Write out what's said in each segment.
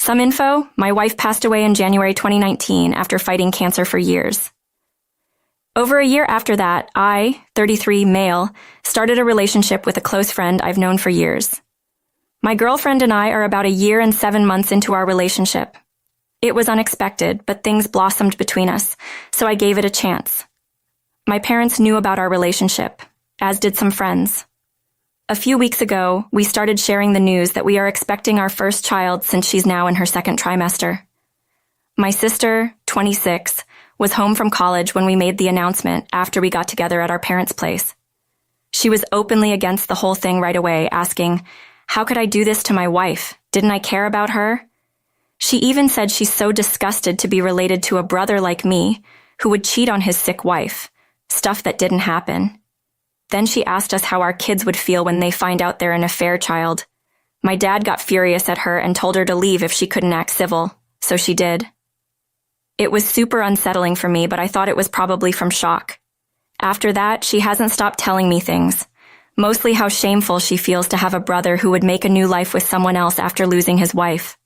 Some info: my wife passed away in January 2019 after fighting cancer for years. Over a year after that, I, 33, male, started a relationship with a close friend I've known for years. My girlfriend and I are about a year and 7 months into our relationship. It was unexpected, but things blossomed between us, so I gave it a chance. My parents knew about our relationship, as did some friends. A few weeks ago, we started sharing the news that we are expecting our first child since she's now in her second trimester. My sister, 26, was home from college when we made the announcement after we got together at our parents' place. She was openly against the whole thing right away, asking, "How could I do this to my wife? Didn't I care about her?" She even said she's so disgusted to be related to a brother like me who would cheat on his sick wife, stuff that didn't happen. Then she asked us how our kids would feel when they find out they're an affair child. My dad got furious at her and told her to leave if she couldn't act civil, so she did. It was super unsettling for me, but I thought it was probably from shock. After that, she hasn't stopped telling me things, mostly how shameful she feels to have a brother who would make a new life with someone else after losing his wife.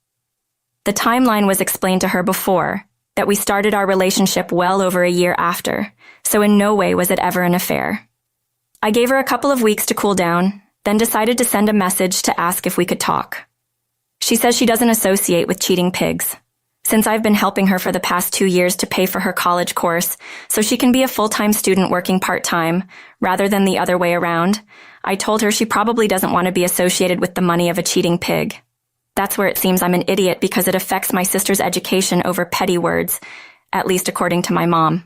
The timeline was explained to her before, that we started our relationship well over a year after, so in no way was it ever an affair. I gave her a couple of weeks to cool down, then decided to send a message to ask if we could talk. She says she doesn't associate with cheating pigs. Since I've been helping her for the past 2 years to pay for her college course so she can be a full-time student working part-time, rather than the other way around, I told her she probably doesn't want to be associated with the money of a cheating pig. That's where it seems I'm an idiot because it affects my sister's education over petty words, at least according to my mom.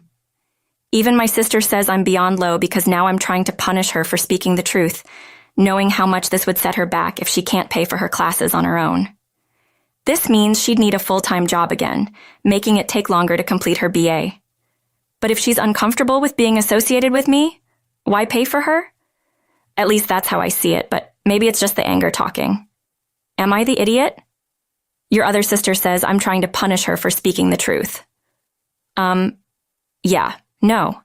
Even my sister says I'm beyond low because now I'm trying to punish her for speaking the truth, knowing how much this would set her back if she can't pay for her classes on her own. This means she'd need a full-time job again, making it take longer to complete her BA. But if she's uncomfortable with being associated with me, why pay for her? At least that's how I see it, but maybe it's just the anger talking. Am I the idiot? Your other sister says I'm trying to punish her for speaking the truth. Yeah, no.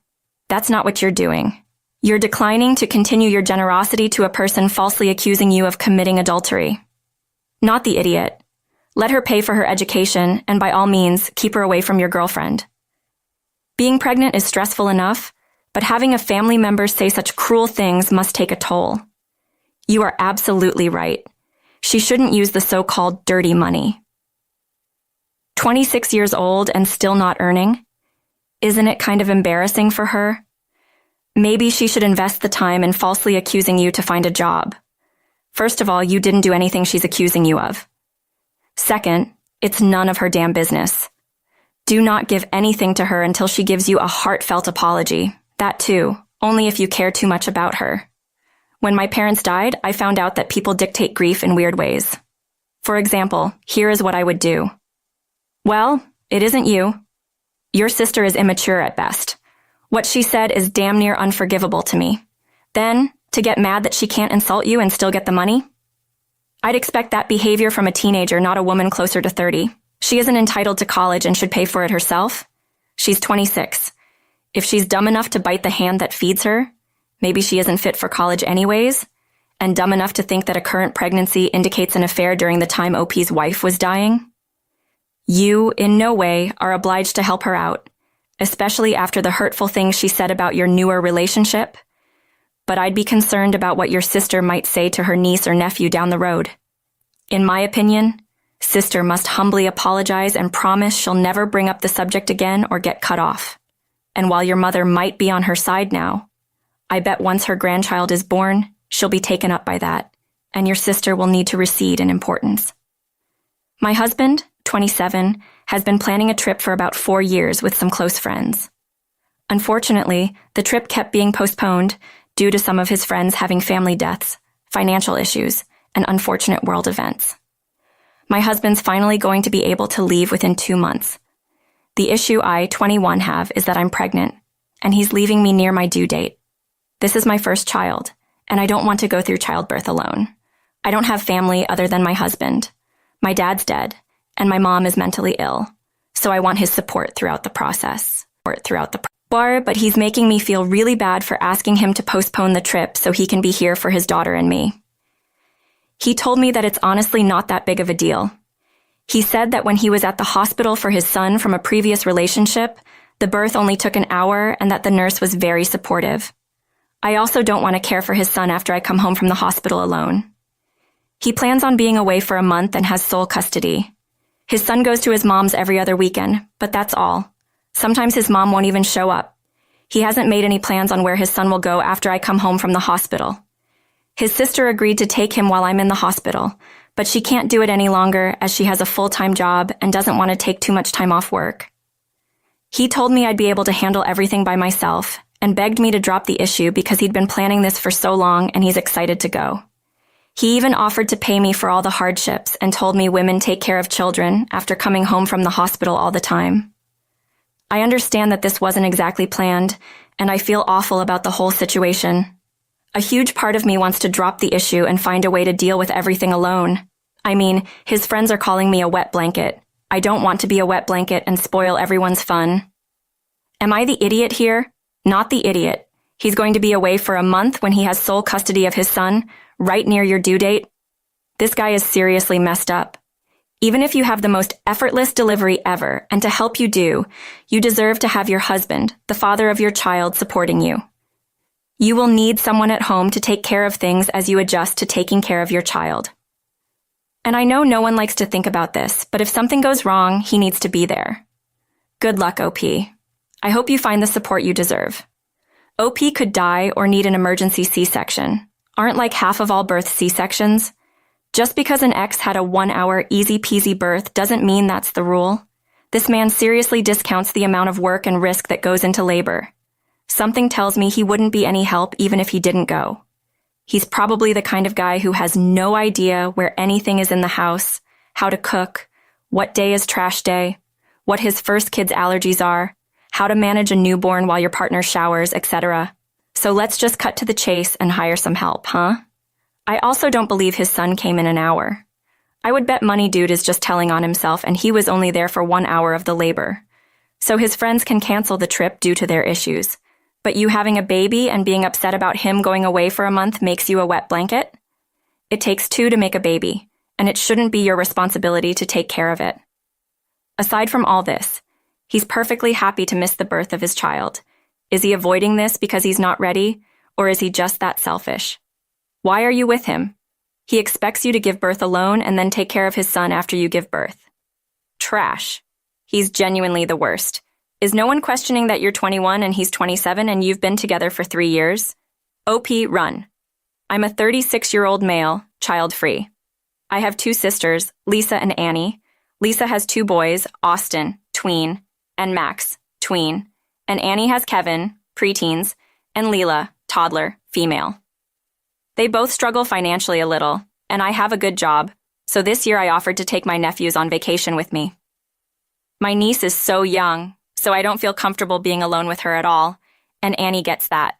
That's not what you're doing. You're declining to continue your generosity to a person falsely accusing you of committing adultery. Not the idiot. Let her pay for her education, and by all means, keep her away from your girlfriend. Being pregnant is stressful enough, but having a family member say such cruel things must take a toll. You are absolutely right. She shouldn't use the so-called dirty money. 26 years old and still not earning? Isn't it kind of embarrassing for her? Maybe she should invest the time in falsely accusing you to find a job. First of all, you didn't do anything she's accusing you of. Second, it's none of her damn business. Do not give anything to her until she gives you a heartfelt apology. That too, only if you care too much about her. When my parents died, I found out that people dictate grief in weird ways. For example, here is what I would do. Well, it isn't you. Your sister is immature at best. What she said is damn near unforgivable to me. Then, to get mad that she can't insult you and still get the money? I'd expect that behavior from a teenager, not a woman closer to 30. She isn't entitled to college and should pay for it herself. She's 26. If she's dumb enough to bite the hand that feeds her, maybe she isn't fit for college anyways, and dumb enough to think that a current pregnancy indicates an affair during the time OP's wife was dying. You, in no way, are obliged to help her out, especially after the hurtful things she said about your newer relationship. But I'd be concerned about what your sister might say to her niece or nephew down the road. In my opinion, sister must humbly apologize and promise she'll never bring up the subject again or get cut off. And while your mother might be on her side now, I bet once her grandchild is born, she'll be taken up by that, and your sister will need to recede in importance. My husband, 27, has been planning a trip for about 4 years with some close friends. Unfortunately, the trip kept being postponed due to some of his friends having family deaths, financial issues, and unfortunate world events. My husband's finally going to be able to leave within 2 months. The issue I, 21, have is that I'm pregnant, and he's leaving me near my due date. This is my first child, and I don't want to go through childbirth alone. I don't have family other than my husband. My dad's dead, and my mom is mentally ill, so I want his support throughout the process. But he's making me feel really bad for asking him to postpone the trip so he can be here for his daughter and me. He told me that it's honestly not that big of a deal. He said that when he was at the hospital for his son from a previous relationship, the birth only took an hour and that the nurse was very supportive. I also don't want to care for his son after I come home from the hospital alone. He plans on being away for a month and has sole custody. His son goes to his mom's every other weekend, but that's all. Sometimes his mom won't even show up. He hasn't made any plans on where his son will go after I come home from the hospital. His sister agreed to take him while I'm in the hospital, but she can't do it any longer as she has a full-time job and doesn't want to take too much time off work. He told me I'd be able to handle everything by myself and begged me to drop the issue because he'd been planning this for so long and he's excited to go. He even offered to pay me for all the hardships and told me women take care of children after coming home from the hospital all the time. I understand that this wasn't exactly planned, and I feel awful about the whole situation. A huge part of me wants to drop the issue and find a way to deal with everything alone. I mean, his friends are calling me a wet blanket. I don't want to be a wet blanket and spoil everyone's fun. Am I the idiot here? Not the idiot. He's going to be away for a month when he has sole custody of his son, right near your due date. This guy is seriously messed up. Even if you have the most effortless delivery ever, and to help you deserve to have your husband, the father of your child, supporting you. You will need someone at home to take care of things as you adjust to taking care of your child. And I know no one likes to think about this, but if something goes wrong, he needs to be there. Good luck, OP. I hope you find the support you deserve. OP could die or need an emergency C-section. Aren't like half of all births C-sections? Just because an ex had a 1-hour easy-peasy birth doesn't mean that's the rule. This man seriously discounts the amount of work and risk that goes into labor. Something tells me he wouldn't be any help even if he didn't go. He's probably the kind of guy who has no idea where anything is in the house, how to cook, what day is trash day, what his first kid's allergies are, how to manage a newborn while your partner showers, etc. So let's just cut to the chase and hire some help, huh? I also don't believe his son came in an hour. I would bet money dude is just telling on himself and he was only there for 1 hour of the labor. So his friends can cancel the trip due to their issues. But you having a baby and being upset about him going away for a month makes you a wet blanket? It takes 2 to make a baby, and it shouldn't be your responsibility to take care of it. Aside from all this, he's perfectly happy to miss the birth of his child. Is he avoiding this because he's not ready, or is he just that selfish? Why are you with him? He expects you to give birth alone and then take care of his son after you give birth. Trash. He's genuinely the worst. Is no one questioning that you're 21 and he's 27 and you've been together for 3 years? OP, run. I'm a 36-year-old male, child-free. I have 2 sisters, Lisa and Annie. Lisa has 2 boys, Austin, tween, and Max, tween. And Annie has Kevin, preteens, and Leela, toddler, female. They both struggle financially a little, and I have a good job, so this year I offered to take my nephews on vacation with me. My niece is so young, so I don't feel comfortable being alone with her at all, and Annie gets that.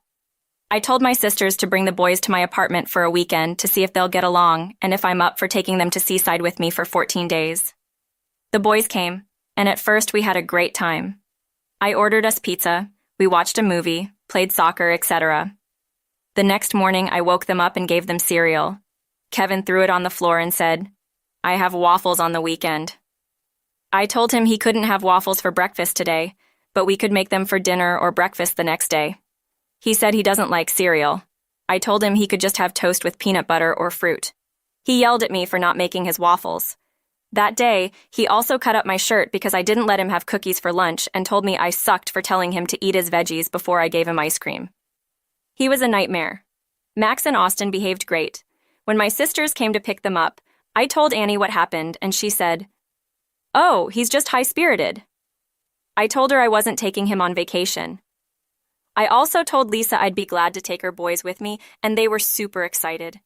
I told my sisters to bring the boys to my apartment for a weekend to see if they'll get along and if I'm up for taking them to Seaside with me for 14 days. The boys came, and at first we had a great time. I ordered us pizza, we watched a movie, played soccer, etc. The next morning, I woke them up and gave them cereal. Kevin threw it on the floor and said, "I have waffles on the weekend." I told him he couldn't have waffles for breakfast today, but we could make them for dinner or breakfast the next day. He said he doesn't like cereal. I told him he could just have toast with peanut butter or fruit. He yelled at me for not making his waffles. That day, he also cut up my shirt because I didn't let him have cookies for lunch and told me I sucked for telling him to eat his veggies before I gave him ice cream. He was a nightmare. Max and Austin behaved great. When my sisters came to pick them up, I told Annie what happened, and she said, "Oh, he's just high-spirited." I told her I wasn't taking him on vacation. I also told Lisa I'd be glad to take her boys with me, and they were super excited.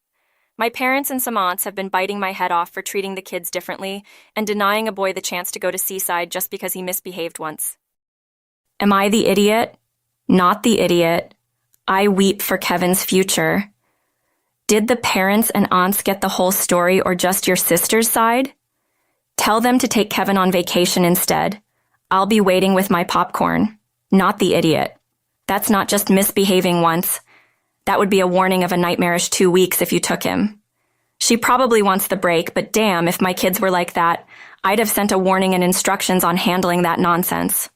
My parents and some aunts have been biting my head off for treating the kids differently and denying a boy the chance to go to Seaside just because he misbehaved once. Am I the idiot? Not the idiot. I weep for Kevin's future. Did the parents and aunts get the whole story or just your sister's side? Tell them to take Kevin on vacation instead. I'll be waiting with my popcorn. Not the idiot. That's not just misbehaving once. That would be a warning of a nightmarish 2 weeks if you took him. She probably wants the break, but damn, if my kids were like that, I'd have sent a warning and instructions on handling that nonsense.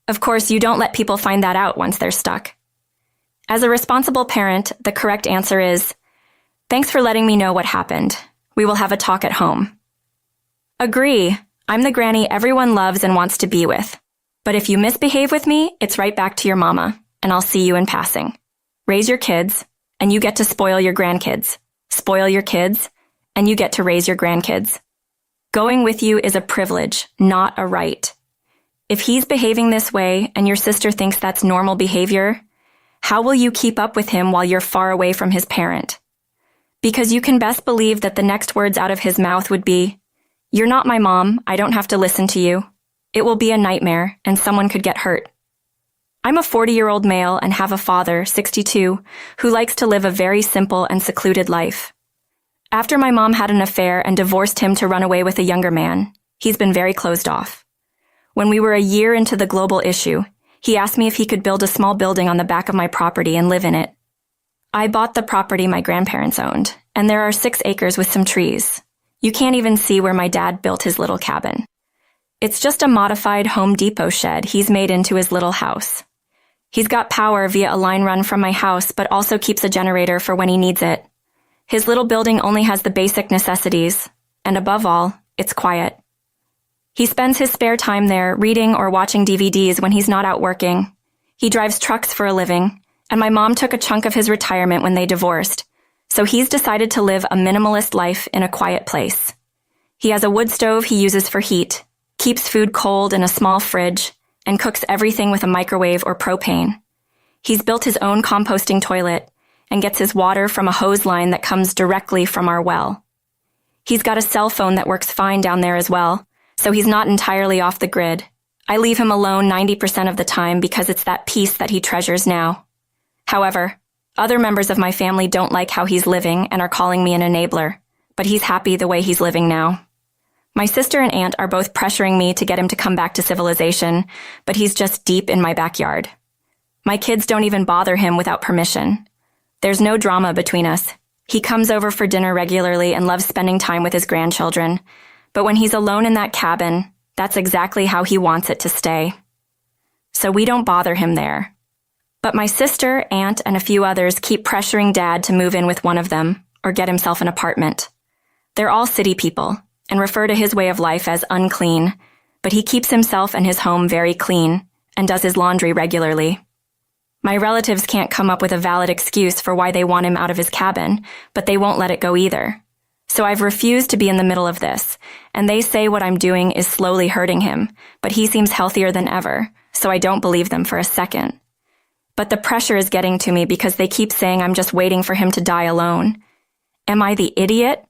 Of course, you don't let people find that out once they're stuck. As a responsible parent, the correct answer is, "Thanks for letting me know what happened. We will have a talk at home." Agree. I'm the granny everyone loves and wants to be with. But if you misbehave with me, it's right back to your mama, and I'll see you in passing. Raise your kids, and you get to spoil your grandkids. Spoil your kids, and you get to raise your grandkids. Going with you is a privilege, not a right. If he's behaving this way and your sister thinks that's normal behavior, how will you keep up with him while you're far away from his parent? Because you can best believe that the next words out of his mouth would be, "You're not my mom, I don't have to listen to you." It will be a nightmare, and someone could get hurt. I'm a 40-year-old male and have a father, 62, who likes to live a very simple and secluded life. After my mom had an affair and divorced him to run away with a younger man, he's been very closed off. When we were a year into the global issue, he asked me if he could build a small building on the back of my property and live in it. I bought the property my grandparents owned, and there are 6 acres with some trees. You can't even see where my dad built his little cabin. It's just a modified Home Depot shed he's made into his little house. He's got power via a line run from my house, but also keeps a generator for when he needs it. His little building only has the basic necessities, and above all, it's quiet. He spends his spare time there reading or watching DVDs when he's not out working. He drives trucks for a living, and my mom took a chunk of his retirement when they divorced, so he's decided to live a minimalist life in a quiet place. He has a wood stove he uses for heat, keeps food cold in a small fridge, and cooks everything with a microwave or propane. He's built his own composting toilet and gets his water from a hose line that comes directly from our well. He's got a cell phone that works fine down there as well, so he's not entirely off the grid. I leave him alone 90% of the time because it's that peace that he treasures now. However, other members of my family don't like how he's living and are calling me an enabler, but he's happy the way he's living now. My sister and aunt are both pressuring me to get him to come back to civilization, but he's just deep in my backyard. My kids don't even bother him without permission. There's no drama between us. He comes over for dinner regularly and loves spending time with his grandchildren, but when he's alone in that cabin, that's exactly how he wants it to stay. So we don't bother him there. But my sister, aunt, and a few others keep pressuring Dad to move in with one of them or get himself an apartment. They're all city people and refer to his way of life as unclean, but he keeps himself and his home very clean and does his laundry regularly. My relatives can't come up with a valid excuse for why they want him out of his cabin, but they won't let it go either. So I've refused to be in the middle of this, and they say what I'm doing is slowly hurting him, but he seems healthier than ever, so I don't believe them for a second. But the pressure is getting to me because they keep saying I'm just waiting for him to die alone. Am I the idiot?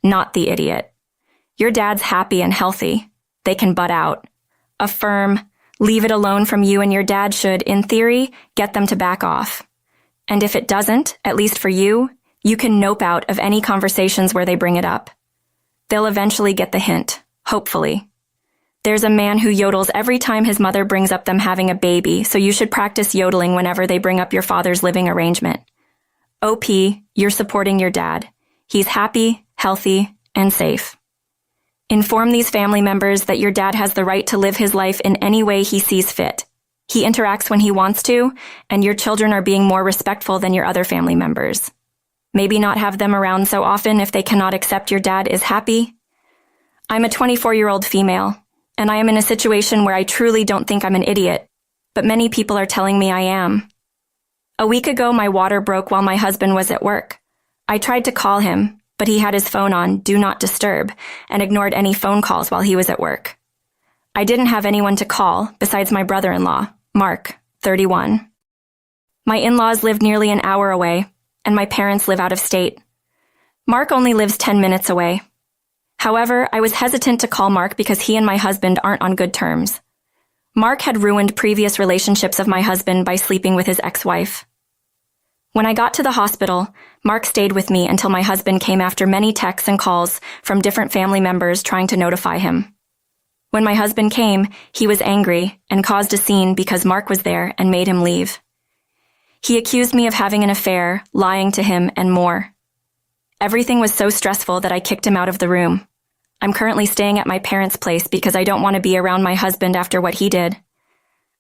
Not the idiot. Your dad's happy and healthy. They can butt out. A firm, leave it alone from you and your dad should, in theory, get them to back off. And if it doesn't, at least for you, you can nope out of any conversations where they bring it up. They'll eventually get the hint, hopefully. There's a man who yodels every time his mother brings up them having a baby, so you should practice yodeling whenever they bring up your father's living arrangement. OP, you're supporting your dad. He's happy, healthy, and safe. Inform these family members that your dad has the right to live his life in any way he sees fit. He interacts when he wants to, and your children are being more respectful than your other family members. Maybe not have them around so often if they cannot accept your dad is happy. I'm a 24-year-old female, and I am in a situation where I truly don't think I'm an idiot, but many people are telling me I am. A week ago, my water broke while my husband was at work. I tried to call him, but he had his phone on Do Not Disturb and ignored any phone calls while he was at work. I didn't have anyone to call besides my brother-in-law, Mark, 31. My in-laws live nearly an hour away, and my parents live out of state. Mark only lives 10 minutes away. However, I was hesitant to call Mark because he and my husband aren't on good terms. Mark had ruined previous relationships of my husband by sleeping with his ex-wife. When I got to the hospital, Mark stayed with me until my husband came after many texts and calls from different family members trying to notify him. When my husband came, he was angry and caused a scene because Mark was there and made him leave. He accused me of having an affair, lying to him, and more. Everything was so stressful that I kicked him out of the room. I'm currently staying at my parents' place because I don't want to be around my husband after what he did.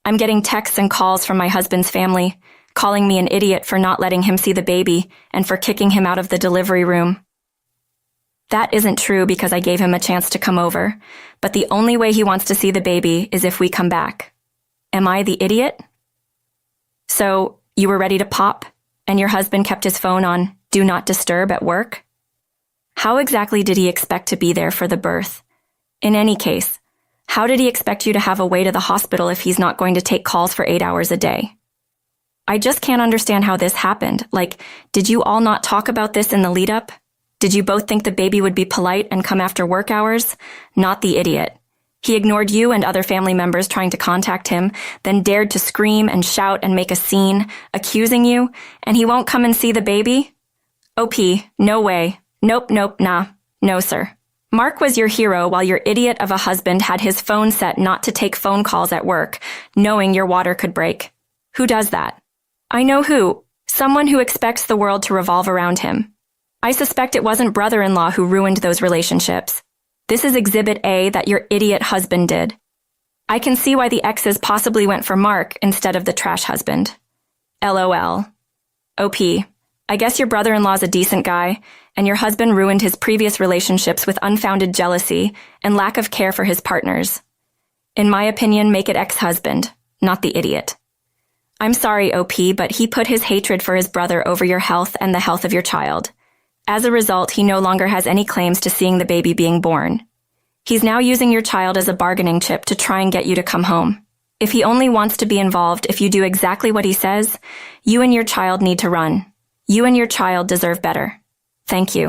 I'm getting texts and calls from my husband's family, calling me an idiot for not letting him see the baby and for kicking him out of the delivery room. That isn't true because I gave him a chance to come over, but the only way he wants to see the baby is if we come back. Am I the idiot? So, you were ready to pop, and your husband kept his phone on Do Not Disturb at work? How exactly did he expect to be there for the birth? In any case, how did he expect you to have a way to the hospital if he's not going to take calls for 8 hours a day? I just can't understand how this happened. Like, did you all not talk about this in the lead-up? Did you both think the baby would be polite and come after work hours? Not the idiot. He ignored you and other family members trying to contact him, then dared to scream and shout and make a scene, accusing you, and he won't come and see the baby? OP, no way. Nope, nah. No, sir. Mark was your hero while your idiot of a husband had his phone set not to take phone calls at work, knowing your water could break. Who does that? I know who. Someone who expects the world to revolve around him. I suspect it wasn't brother-in-law who ruined those relationships. This is Exhibit A that your idiot husband did. I can see why the exes possibly went for Mark instead of the trash husband. LOL. OP. I guess your brother-in-law's a decent guy, and your husband ruined his previous relationships with unfounded jealousy and lack of care for his partners. In my opinion, make it ex-husband, not the idiot. I'm sorry, OP, but he put his hatred for his brother over your health and the health of your child. As a result, he no longer has any claims to seeing the baby being born. He's now using your child as a bargaining chip to try and get you to come home. If he only wants to be involved if you do exactly what he says, you and your child need to run. You and your child deserve better. Thank you.